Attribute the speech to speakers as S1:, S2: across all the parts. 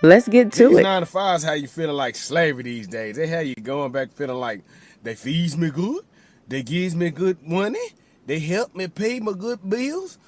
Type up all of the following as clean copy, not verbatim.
S1: Let's get to
S2: These
S1: it.
S2: 9 to 5s how you feeling like slavery these days. They have you going back feeling like they feeds me good, they gives me good money, they help me pay my good bills.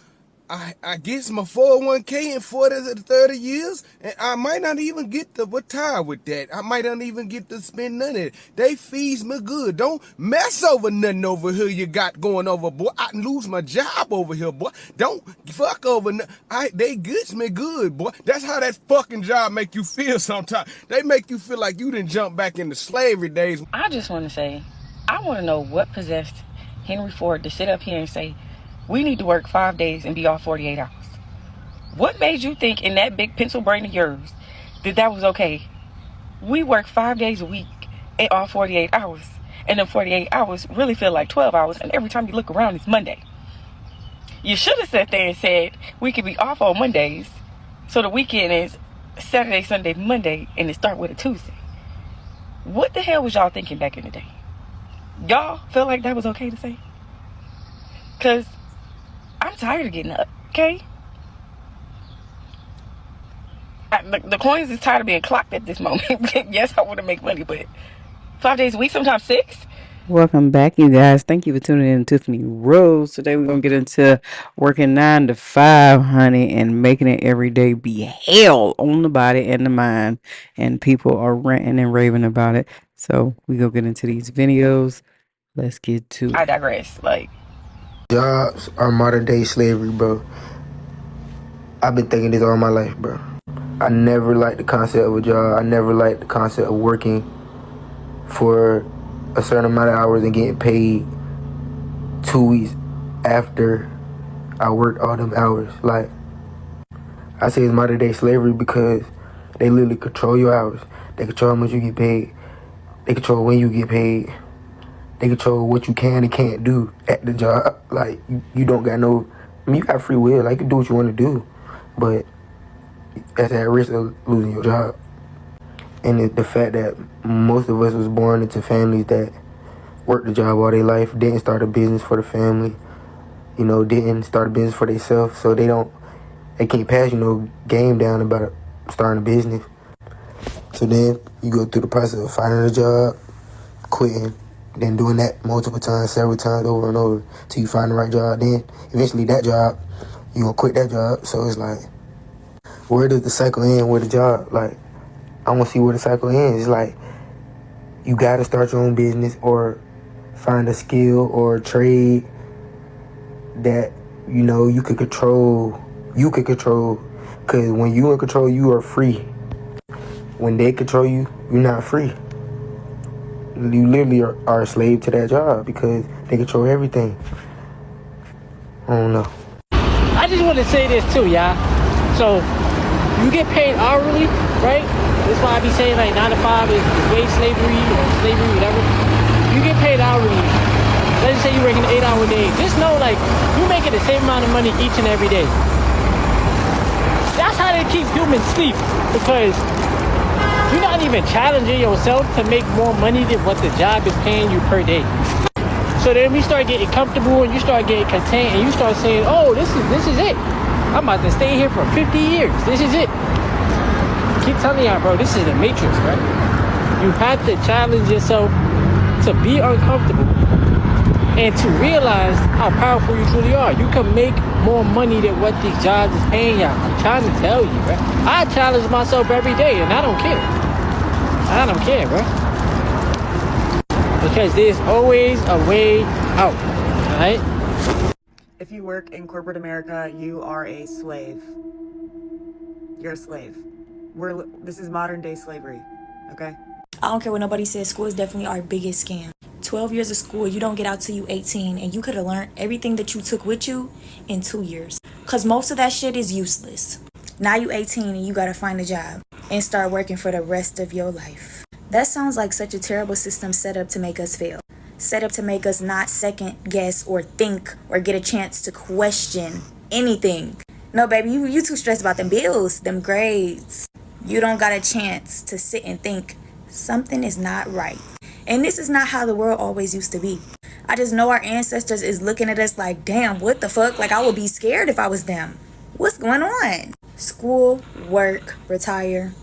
S2: I get my 401k in 40 to 30 years, and I might not even get to retire with that. I might not even get to spend none of it. They feeds me good. Don't mess over nothing over here you got going over, boy. I can lose my job over here, boy. Don't fuck over nothing. They gets me good, boy. That's how that fucking job make you feel sometimes. They make you feel like you didn't jump back into slavery days.
S3: I just want to say, I want to know what possessed Henry Ford to sit up here and say, we need to work 5 days and be off 48 hours. What made you think in that big pencil brain of yours that that was okay? We work 5 days a week and off 48 hours. And then 48 hours really feel like 12 hours. And every time you look around, it's Monday. You should have sat there and said, we could be off on Mondays. So the weekend is Saturday, Sunday, Monday, and it start with a Tuesday. What the hell was y'all thinking back in the day? Y'all felt like that was okay to say? Because I'm tired of getting up, okay? The coins is tired of being clocked at this moment. Yes, I want to make money, but 5 days a week, sometimes 6.
S1: Welcome back, you guys. Thank you for tuning in to Tiffany Rose. Today we're gonna get into working 9 to 5, honey, and making it every day be hell on the body and the mind. And people are ranting and raving about it. So we go get into these videos. Let's get to
S3: I
S1: it.
S3: digress. Like,
S4: Jobs are modern day slavery, bro. I've been thinking this all my life, bro. I never liked the concept of a job. I never liked the concept of working for a certain amount of hours and getting paid 2 weeks after I worked all them hours. Like, I say it's modern day slavery because they literally control your hours. They control how much you get paid. They control when you get paid. They control what you can and can't do at the job. Like, you don't got no... I mean, you got free will. Like, you can do what you want to do. But that's at risk of losing your job. And the fact that most of us was born into families that worked the job all their life, didn't start a business for the family, didn't start a business for themselves, so they can't pass game down about starting a business. So then you go through the process of finding a job, quitting, then doing that multiple times, several times, over and over, till you find the right job. Then eventually that job, you gonna quit that job. So it's like, where does the cycle end with the job? Like, I want to see where the cycle ends. It's like, you gotta start your own business or find a skill or a trade that you could control. You could control, because when you in control, you are free. When they control you, you're not free. You literally are a slave to that job because they control everything. I don't know.
S5: I just want to say this too, y'all. So, you get paid hourly, right? That's why I be saying like 9 to 5 is wage slavery or slavery, whatever. You get paid hourly. Let's just say you're working an 8-hour day. Just know, like, you're making the same amount of money each and every day. That's how they keep humans sleep, because you're not even challenging yourself to make more money than what the job is paying you per day. So then we start getting comfortable and you start getting content and you start saying, oh, this is it. I'm about to stay here for 50 years. This is it. Keep telling y'all, bro, this is the matrix, right? You have to challenge yourself to be uncomfortable and to realize how powerful you truly are. You can make more money than what these jobs is paying y'all. I'm trying to tell you, right? I challenge myself every day and I don't care. I don't care, bro. Because there's always a way out, right?
S6: If you work in corporate America, you are a slave. You're a slave. This is modern day slavery, okay?
S7: I don't care what nobody says, school is definitely our biggest scam. 12 years of school, you don't get out till you 18, and you could have learned everything that you took with you in 2 years. Because most of that shit is useless. Now you 18 and you gotta find a job and start working for the rest of your life. That sounds like such a terrible system set up to make us fail. Set up to make us not second guess or think or get a chance to question anything. No, baby, you too stressed about them bills, them grades. You don't got a chance to sit and think something is not right. And this is not how the world always used to be. I just know our ancestors is looking at us like, damn, what the fuck? Like, I would be scared if I was them. What's going on? School, work, retire.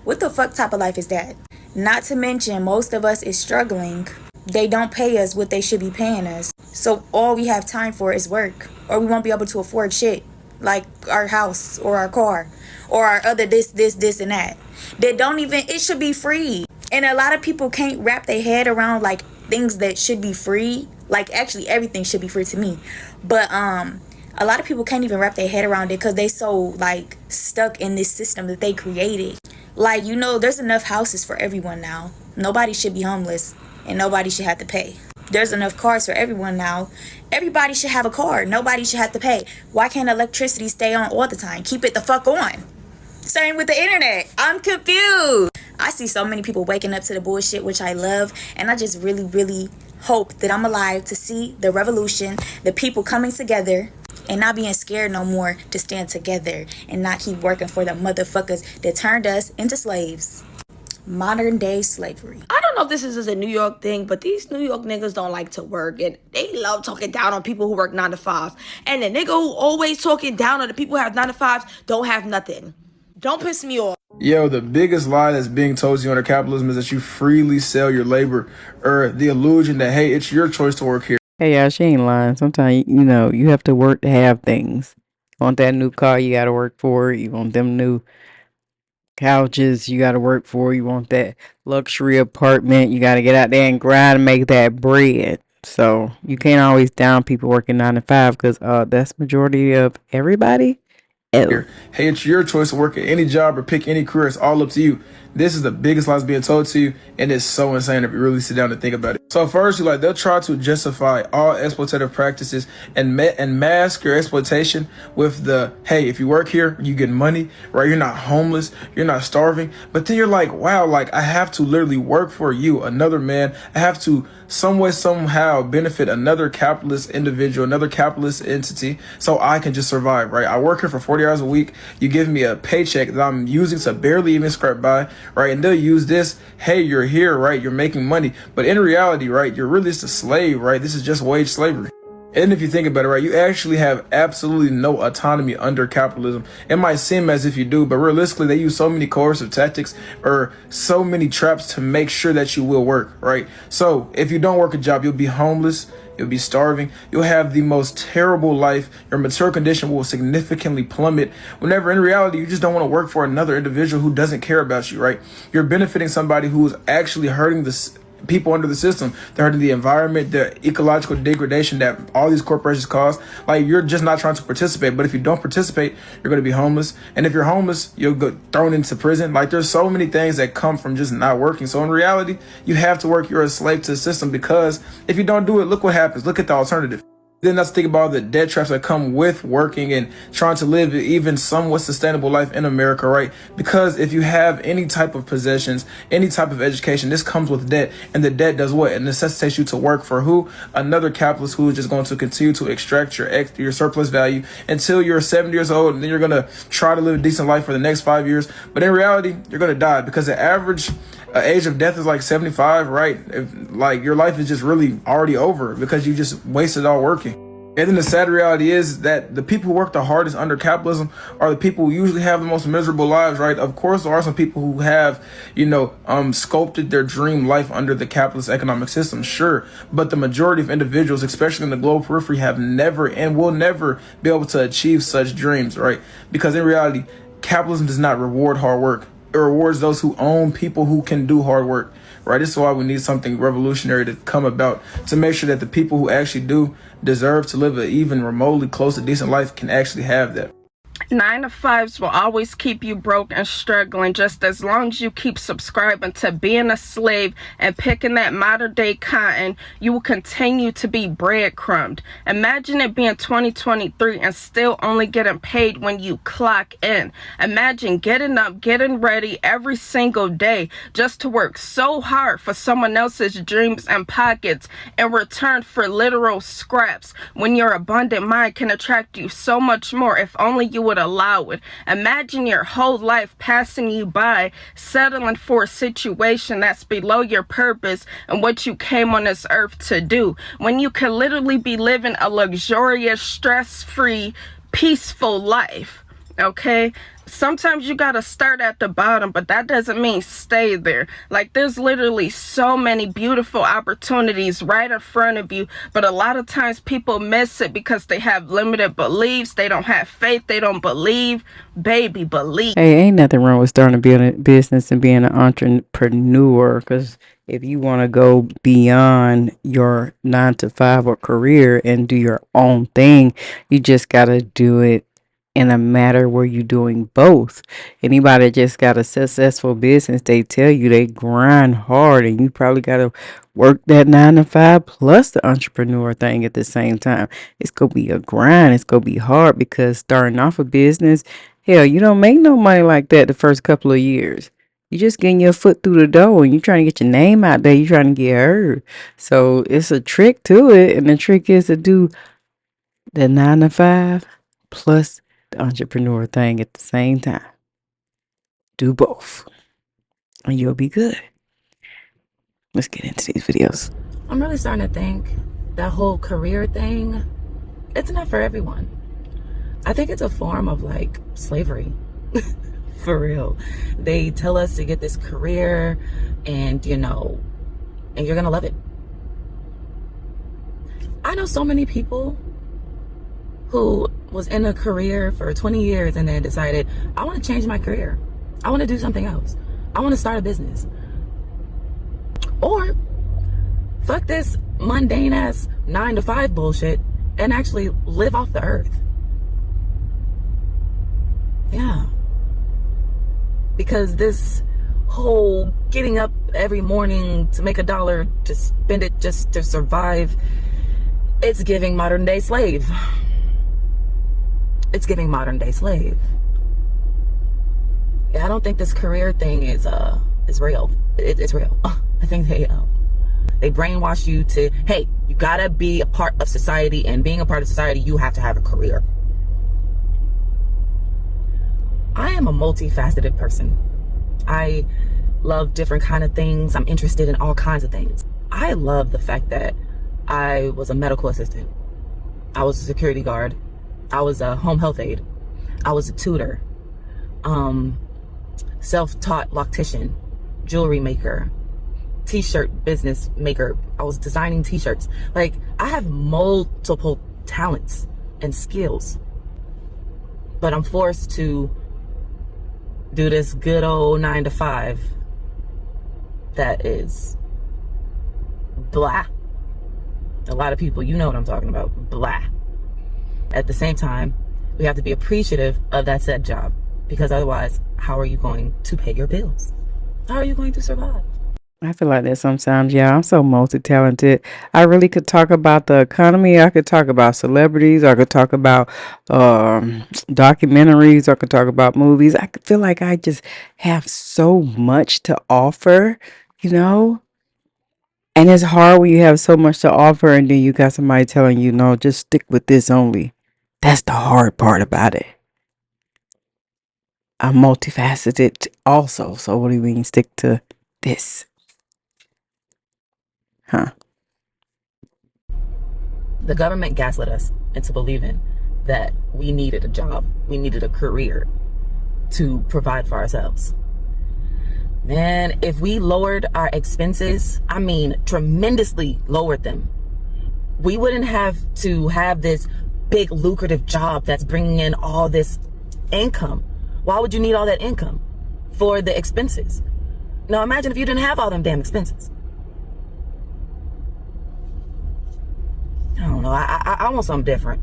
S7: What the fuck type of life is that? Not to mention, most of us is struggling. They don't pay us what they should be paying us. So all we have time for is work. Or we won't be able to afford shit. Like our house or our car. Or our other this, and that. They don't even, it should be free. And a lot of people can't wrap their head around like things that should be free. Like actually everything should be free to me. But a lot of people can't even wrap their head around it because they so like stuck in this system that they created. Like, you know, there's enough houses for everyone now. Nobody should be homeless and nobody should have to pay. There's enough cars for everyone now. Everybody should have a car. Nobody should have to pay. Why can't electricity stay on all the time? Keep it the fuck on. Same with the internet. I'm confused. I see so many people waking up to the bullshit, which I love. And I just really, really hope that I'm alive to see the revolution, the people coming together, and not being scared no more to stand together and not keep working for the motherfuckers that turned us into slaves. Modern day slavery.
S8: I don't know if this is a New York thing, but these New York niggas don't like to work, and they love talking down on people who work 9 to 5s. And the nigga who always talking down on the people who have 9 to 5s don't have nothing. Don't piss me off.
S4: Yo, the biggest lie that's being told to you under capitalism is that you freely sell your labor, or the illusion that, hey, it's your choice to work here.
S1: Hey, y'all, she ain't lying. Sometimes, you know, you have to work to have things. You want that new car, you got to work for it. You want them new couches, you got to work for it. You want that luxury apartment, you got to get out there and grind and make that bread. So you can't always down people working 9 to 5 because that's majority of everybody.
S4: Hey, it's your choice to work at any job or pick any career. It's all up to you. This is the biggest lies being told to you, and it's so insane if you really sit down and think about it. So first, they'll try to justify all exploitative practices and mask your exploitation with the, hey, if you work here, you get money, right? You're not homeless, you're not starving. But then you're like, wow, like I have to literally work for you, another man. I have to some way, somehow benefit another capitalist individual, another capitalist entity, so I can just survive, right? I work here for 40 hours a week. You give me a paycheck that I'm using to barely even scrape by, right? And they'll use this, hey, you're here, right? You're making money. But in reality, right, you're really just a slave, right? This is just wage slavery. And if you think about it, right, you actually have absolutely no autonomy under capitalism. It might seem as if you do, but realistically, they use so many coercive tactics or so many traps to make sure that you will work, right? So if you don't work a job, you'll be homeless, you'll be starving, you'll have the most terrible life, your material condition will significantly plummet, whenever in reality, you just don't want to work for another individual who doesn't care about you, right? You're benefiting somebody who is actually hurting the people under the system. They're hurting the environment, the ecological degradation that all these corporations cause. Like, you're just not trying to participate. But if you don't participate, you're going to be homeless. And if you're homeless, you'll get thrown into prison. Like, there's so many things that come from just not working. So in reality, you have to work. You're a slave to the system, because if you don't do it, look what happens. Look at the alternative. Then let's think about the debt traps that come with working and trying to live even somewhat sustainable life in America, right? Because if you have any type of possessions, any type of education, this comes with debt. And the debt does what? It necessitates you to work for who? Another capitalist who is just going to continue to extract your surplus value until you're 70 years old. And then you're going to try to live a decent life for the next 5 years. But in reality, you're going to die, because the average age of death is like 75, right? Like, your life is just really already over because you just wasted all working. And then the sad reality is that the people who work the hardest under capitalism are the people who usually have the most miserable lives, right? Of course, there are some people who have, sculpted their dream life under the capitalist economic system, sure. But the majority of individuals, especially in the global periphery, have never and will never be able to achieve such dreams, right? Because in reality, capitalism does not reward hard work. It rewards those who own people who can do hard work, right? This is why we need something revolutionary to come about to make sure that the people who actually do deserve to live an even remotely close to decent life can actually have that.
S3: 9 to 5s will always keep you broke and struggling, just as long as you keep subscribing to being a slave and picking that modern day cotton. You will continue to be breadcrumbed. Imagine it being 2023 and still only getting paid when you clock in. Imagine getting up, getting ready every single day just to work so hard for someone else's dreams and pockets in return for literal scraps, when your abundant mind can attract you so much more if only you would allow it. Imagine your whole life passing you by, settling for a situation that's below your purpose and what you came on this earth to do, when you could literally be living a luxurious, stress-free, peaceful life. Okay, sometimes you gotta start at the bottom, but that doesn't mean stay there. Like, there's literally so many beautiful opportunities right in front of you, but a lot of times people miss it because they have limited beliefs. They don't have faith. They don't believe. Baby, believe.
S1: Hey, ain't nothing wrong with starting a business and being an entrepreneur. Because if you want to go beyond your 9 to 5 or career and do your own thing, you just got to do it in a matter where you're doing both. Anybody that just got a successful business, they tell you they grind hard, and you probably got to work that 9 to 5 plus the entrepreneur thing at the same time. It's going to be a grind. It's going to be hard because starting off a business, hell, you don't make no money like that the first couple of years. You just getting your foot through the door and you trying to get your name out there. You trying to get heard. So it's a trick to it. And the trick is to do the 9 to 5 plus the entrepreneur thing at the same time. Do both and you'll be good. Let's get into these videos.
S3: I'm really starting to think that whole career thing, it's not for everyone. I think it's a form of like slavery. For real. They tell us to get this career and you're gonna love it. I know so many people who was in a career for 20 years and then decided, I want to change my career. I want to do something else. I want to start a business. Or fuck this mundane ass 9 to 5 bullshit and actually live off the earth. Yeah. Because this whole getting up every morning to make $1 to spend it just to survive, it's giving modern day slave. It's giving modern day slave. Yeah, I don't think this career thing is real. It's real. I think they brainwash you to, hey, you gotta be a part of society, and being a part of society, you have to have a career. I am a multifaceted person. I love different kind of things. I'm interested in all kinds of things. I love the fact that I was a medical assistant. I was a security guard. I was a home health aide. I was a tutor. Self-taught loctician, jewelry maker, t-shirt business maker. I was designing t-shirts. Like, I have multiple talents and skills, but I'm forced to do this good old 9 to 5 that is blah. A lot of people, you know what I'm talking about, blah. At the same time, we have to be appreciative of that said job, because otherwise, how are you going to pay your bills? How are you going to survive?
S1: I feel like that sometimes, yeah. I'm so multi-talented. I really could talk about the economy. I could talk about celebrities. I could talk about documentaries. I could talk about movies. I could feel like I just have so much to offer, you know? And it's hard when you have so much to offer and then you got somebody telling you, no, just stick with this only. That's the hard part about it. I'm multifaceted also. So what do you mean stick to this? Huh?
S3: The government gaslit us into believing that we needed a job, we needed a career to provide for ourselves. Man, if we lowered our expenses, I mean tremendously lowered them, we wouldn't have to have this big lucrative job that's bringing in all this income. Why would you need all that income for the expenses? Now imagine if you didn't have all them damn expenses. I don't know. I want something different.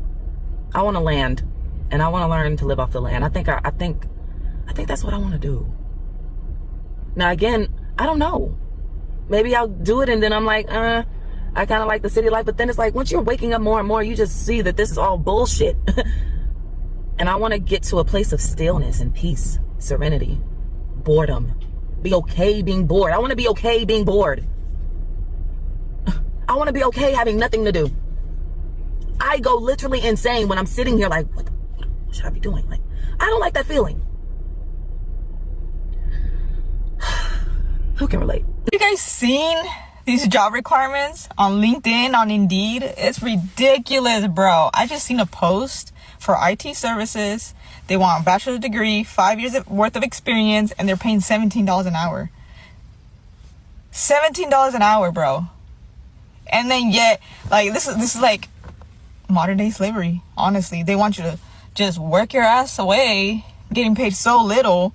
S3: I want to land, and I want to learn to live off the land. I think that's what I want to do. Now again, I don't know. Maybe I'll do it, and then I'm like, I kind of like the city life. But then it's like, once you're waking up more and more, you just see that this is all bullshit. And I want to get to a place of stillness and peace, serenity, boredom. Be okay being bored. I want to be okay being bored. I want to be okay having nothing to do. I go literally insane when I'm sitting here like, what should I be doing? Like, I don't like that feeling. Who can relate?
S9: You guys seen these job requirements on LinkedIn, on Indeed? It's ridiculous, bro. I just seen a post for IT services. They want a bachelor's degree, 5 years worth of experience, and they're paying $17 an hour. $17 an hour, bro. And then yet, like, this is like modern day slavery, honestly. They want you to just work your ass away, getting paid so little,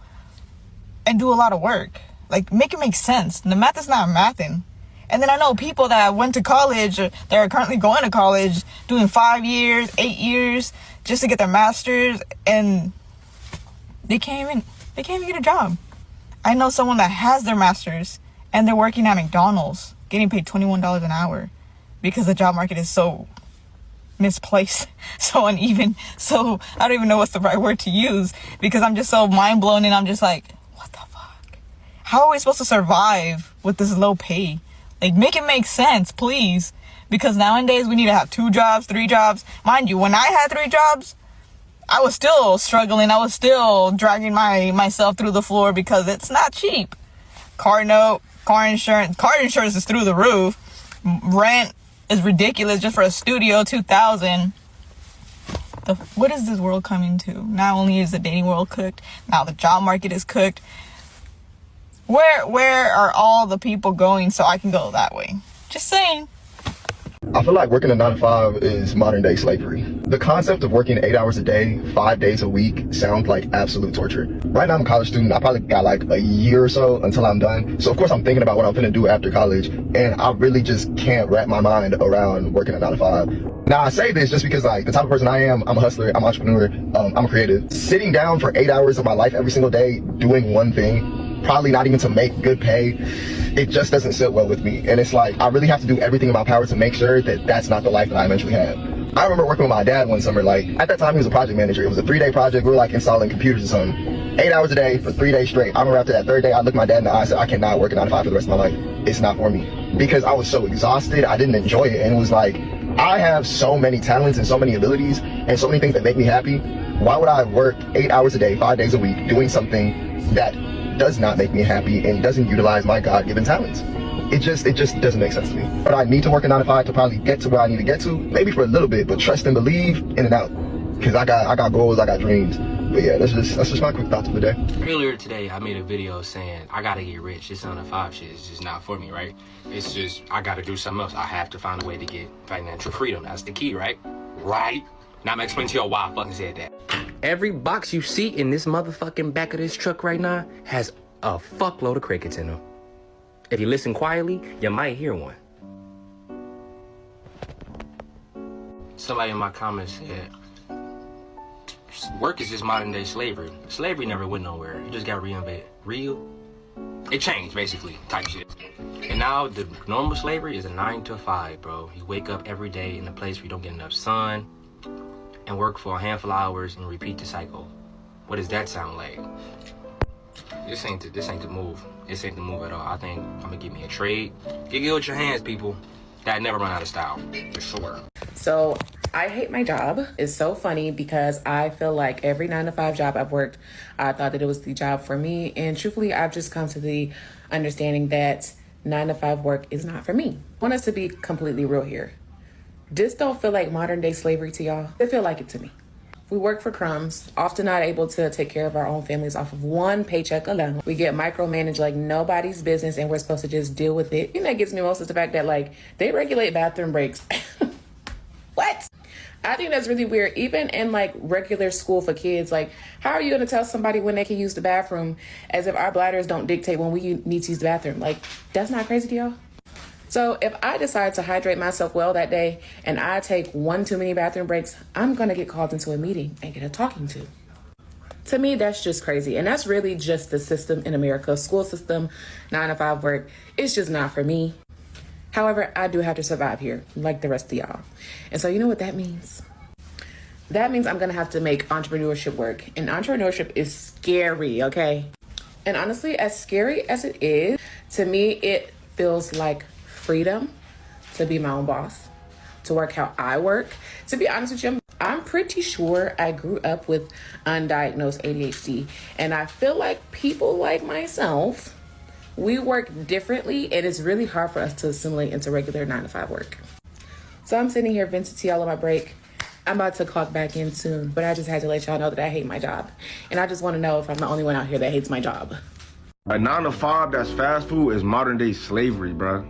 S9: and do a lot of work. Like, make it make sense. The math is not mathing. And then I know people that went to college, or that are currently going to college, doing 5 years, 8 years, just to get their master's, and they can't even get a job. I know someone that has their master's, and they're working at McDonald's, getting paid $21 an hour, because the job market is so misplaced, so uneven, so I don't even know what's the right word to use, because I'm just so mind blown, and I'm just like, what the fuck? How are we supposed to survive with this low pay? Like, make it make sense, please. Because nowadays we need to have 2 jobs, 3 jobs. Mind you, when I had 3 jobs, I was still struggling. I was still dragging myself through the floor because it's not cheap. Car note, car insurance is through the roof. Rent is ridiculous just for a studio, $2,000. What is this world coming to? Not only is the dating world cooked, now the job market is cooked. Where are all the people going so I can go that way? Just saying.
S10: I feel like working a 9 to 5 is modern day slavery. The concept of working 8 hours a day, 5 days a week sounds like absolute torture. Right now I'm a college student. I probably got like a year or so until I'm done. So of course I'm thinking about what I'm gonna do after college, and I really just can't wrap my mind around working a 9 to 5. Now I say this just because, like, the type of person I am, I'm a hustler, I'm an entrepreneur, I'm a creative. Sitting down for 8 hours of my life every single day doing one thing, probably not even to make good pay, it just doesn't sit well with me. And it's like, I really have to do everything in my power to make sure that that's not the life that I eventually have. I remember working with my dad one summer. Like, at that time he was a project manager. It was a 3-day project. We were like installing computers or something. 8 hours a day for 3 days straight. I remember after that 3rd day, I looked my dad in the eye and said, I cannot work a 9 to 5 for the rest of my life. It's not for me. Because I was so exhausted, I didn't enjoy it. And it was like, I have so many talents and so many abilities and so many things that make me happy. Why would I work 8 hours a day, 5 days a week, doing something that does not make me happy and doesn't utilize my God-given talents? It just doesn't make sense to me. But I need to work a 9 to 5 to probably get to where I need to get to, maybe for a little bit, but trust and believe, in and out. Because I got goals, I got dreams. But yeah, that's just my quick thoughts of the day.
S11: Earlier today, I made a video saying I gotta get rich. This 9 to 5 shit is just not for me, right? It's just, I gotta do something else. I have to find a way to get financial freedom. That's the key, right? Right? Now I'm gonna explain to you why I fucking said that. Every box you see in this motherfucking back of this truck right now has a fuckload of crickets in them. If you listen quietly, you might hear one. Somebody in my comments said, work is just modern day slavery. Slavery never went nowhere. It just got reinvented. It changed, basically, type shit. And now the normal slavery is a 9 to 5, bro. You wake up every day in a place where you don't get enough sun and work for a handful of hours and repeat the cycle. What does that sound like? This ain't the move. This ain't the move at all. I think I'm gonna give me a trade. Get good with your hands, people. That never run out of style, for sure.
S3: So I hate my job. It's so funny because I feel like every 9 to 5 job I've worked, I thought that it was the job for me. And truthfully, I've just come to the understanding that 9 to 5 work is not for me. I want us to be completely real here. This don't feel like modern day slavery to y'all. It feel like it to me. We work for crumbs, often not able to take care of our own families off of one paycheck alone. We get micromanaged like nobody's business and we're supposed to just deal with it. You know, that gets me most is the fact that, like, they regulate bathroom breaks. What? I think that's really weird. Even in, like, regular school for kids, like, how are you going to tell somebody when they can use the bathroom as if our bladders don't dictate when we need to use the bathroom? Like, that's not crazy to y'all? So if I decide to hydrate myself well that day and I take one too many bathroom breaks, I'm going to get called into a meeting and get a talking to. To me, that's just crazy. And that's really just the system in America. School system, 9 to 5 work. It's just not for me. However, I do have to survive here like the rest of y'all. And so you know what that means? That means I'm going to have to make entrepreneurship work. And entrepreneurship is scary, okay? And honestly, as scary as it is, to me, it feels like freedom to be my own boss, to work how I work. To be honest with you, I'm pretty sure I grew up with undiagnosed ADHD. And I feel like people like myself, we work differently and it's really hard for us to assimilate into regular 9 to 5 work. So I'm sitting here venting to y'all on my break. I'm about to clock back in soon, but I just had to let y'all know that I hate my job. And I just want to know if I'm the only one out here that hates my job.
S2: A 9 to 5 that's fast food is modern day slavery, bruh.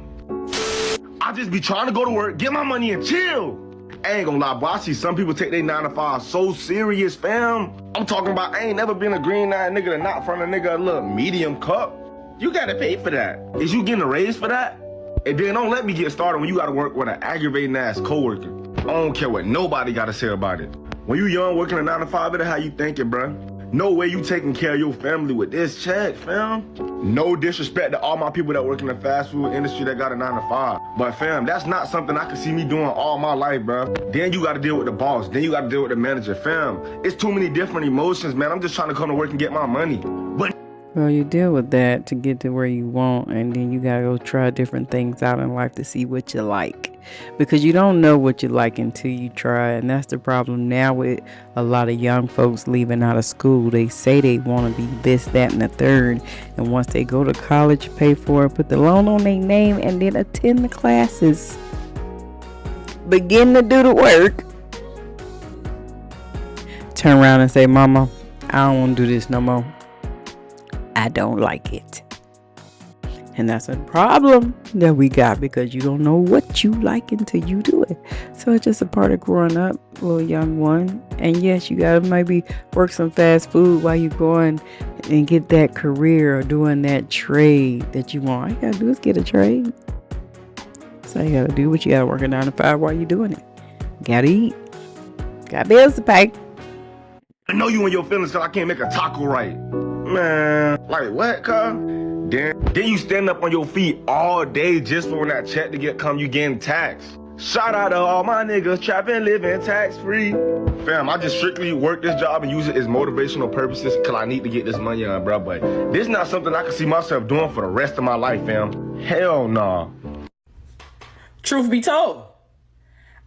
S2: I just be trying to go to work, get my money and chill. I ain't gonna lie, boy, I see some people take their 9 to 5 so serious, fam. I'm talking about I ain't never been a green eyed nigga to not front a nigga a little medium cup. You gotta pay for that. Is you getting a raise for that? And then don't let me get started when you gotta work with an aggravating ass coworker. I don't care what nobody gotta say about it. When you young working a 9 to 5, it how you thinking, bruh. No way you taking care of your family with this check, fam. No disrespect to all my people that work in the fast food industry that got a 9 to 5. But fam, that's not something I can see me doing all my life, bro. Then you gotta deal with the boss. Then you gotta deal with the manager. Fam, it's too many different emotions, man. I'm just trying to come to work and get my money. But
S1: Well, you deal with that to get to where you want, and then you gotta go try different things out in life to see what you like. Because you don't know what you like until you try, and that's the problem now with a lot of young folks leaving out of school. They say they want to be this, that, and the third, and once they go to college, pay for it, put the loan on their name, and then attend the classes, begin to do the work, turn around and say, "Mama, I don't want to do this no more. I don't like it." And that's a problem that we got because you don't know what you like until you do it. So it's just a part of growing up, little young one. And yes, you gotta maybe work some fast food while you're going and get that career or doing that trade that you want. All you gotta do is get a trade. So you gotta do what you gotta work a 9 to 5 while you're doing it. Gotta eat. Got bills to pay.
S2: I know you in your feelings because I can't make a taco right. Man, like what, cuz? Then you stand up on your feet all day just for when that check to get come, you getting taxed. Shout out to all my niggas trapping, living tax free. Fam, I just strictly work this job and use it as motivational purposes because I need to get this money on, bro. But this is not something I can see myself doing for the rest of my life, fam. Hell nah.
S3: Truth be told,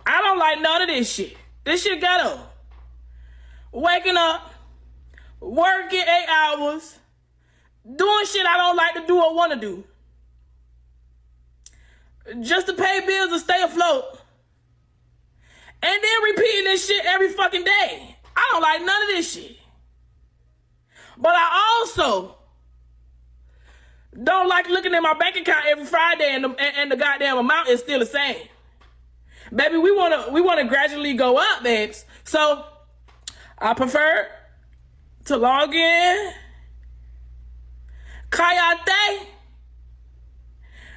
S3: I don't like none of this shit. This shit ghetto. Waking up, working 8 hours, doing shit I don't like to do or want to do, just to pay bills and stay afloat, and then repeating this shit every fucking day. I don't like none of this shit. But I also don't like looking at my bank account every Friday and the goddamn amount is still the same. Baby, we wanna gradually go up, babes. So I prefer to log in, kayate,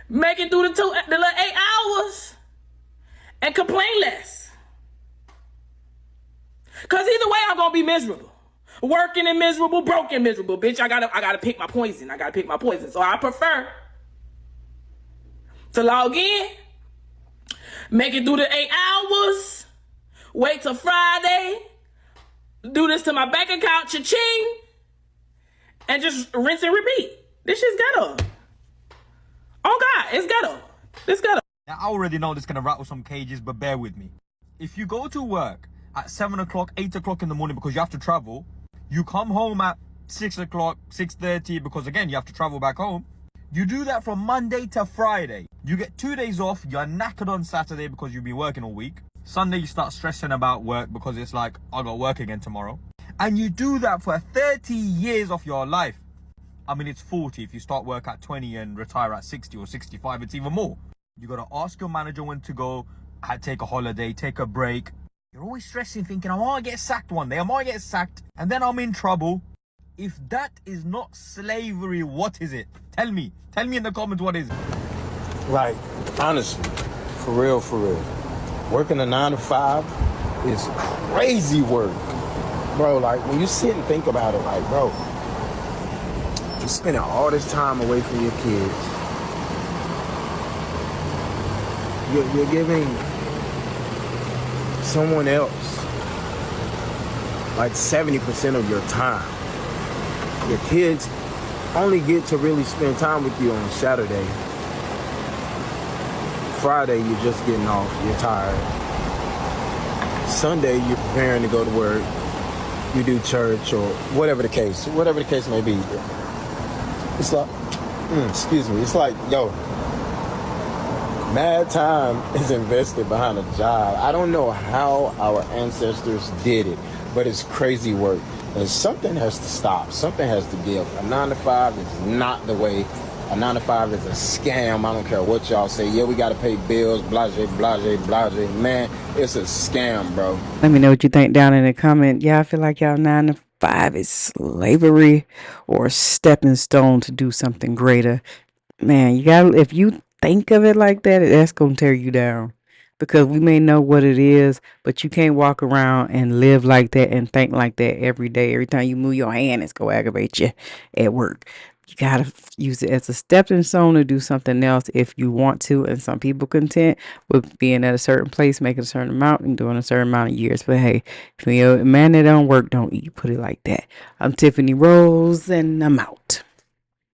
S3: make it through the 8 hours, and complain less. Cause either way, I'm gonna be miserable. Working and miserable, broken miserable, bitch. I gotta pick my poison. So I prefer to log in, make it through the 8 hours, wait till Friday, do this to my bank account, cha-ching, and just rinse and repeat. This shit's ghetto. Oh God, it's ghetto. It's ghetto.
S12: Now, I already know this is going to rattle some cages, but bear with me. If you go to work at 7 o'clock, 8 o'clock in the morning because you have to travel, you come home at 6 o'clock, 6:30 because, again, you have to travel back home. You do that from Monday to Friday. You get 2 days off. You're knackered on Saturday because you've been working all week. Sunday, you start stressing about work because it's like, I got work again tomorrow. And you do that for 30 years of your life. I mean, it's 40 if you start work at 20 and retire at 60 or 65. It's even more. You got to ask your manager when to go, take a holiday, take a break. You're always stressing, thinking, I might get sacked one day. I might get sacked. And then I'm in trouble. If that is not slavery, what is it? Tell me. Tell me in the comments what is it.
S13: Like, honestly, for real. Working a 9 to 5 is crazy work. Bro, like, when you sit and think about it, like, bro, you're spending all this time away from your kids. You're giving someone else like 70% of your time. Your kids only get to really spend time with you on Saturday. Friday, you're just getting off, you're tired. Sunday, you're preparing to go to work. You do church or whatever the case may be. It's like, excuse me, it's like, yo, Mad time is invested behind a job. I don't know how our ancestors did it, but it's crazy work. And something has to stop. Something has to give. A 9 to 5 is not the way. A 9 to 5 is a scam. I don't care what y'all say. Yeah, we got to pay bills, blase, blase, blase. Man, it's a scam, bro.
S1: Let me know what you think down in the comment. Y'all feel like y'all 9 to 5 is slavery or a stepping stone to do something greater? Man, you gotta, if you think of it like that, that's gonna tear you down. Because we may know what it is, but you can't walk around and live like that and think like that every day. Every time you move your hand, it's gonna aggravate you at work. You gotta use it as a stepping stone to do something else if you want to. And some people content with being at a certain place, making a certain amount, and doing a certain amount of years. But hey, if you're a man that don't work, don't eat. Put it like that. I'm Tiffany Rose, and I'm out.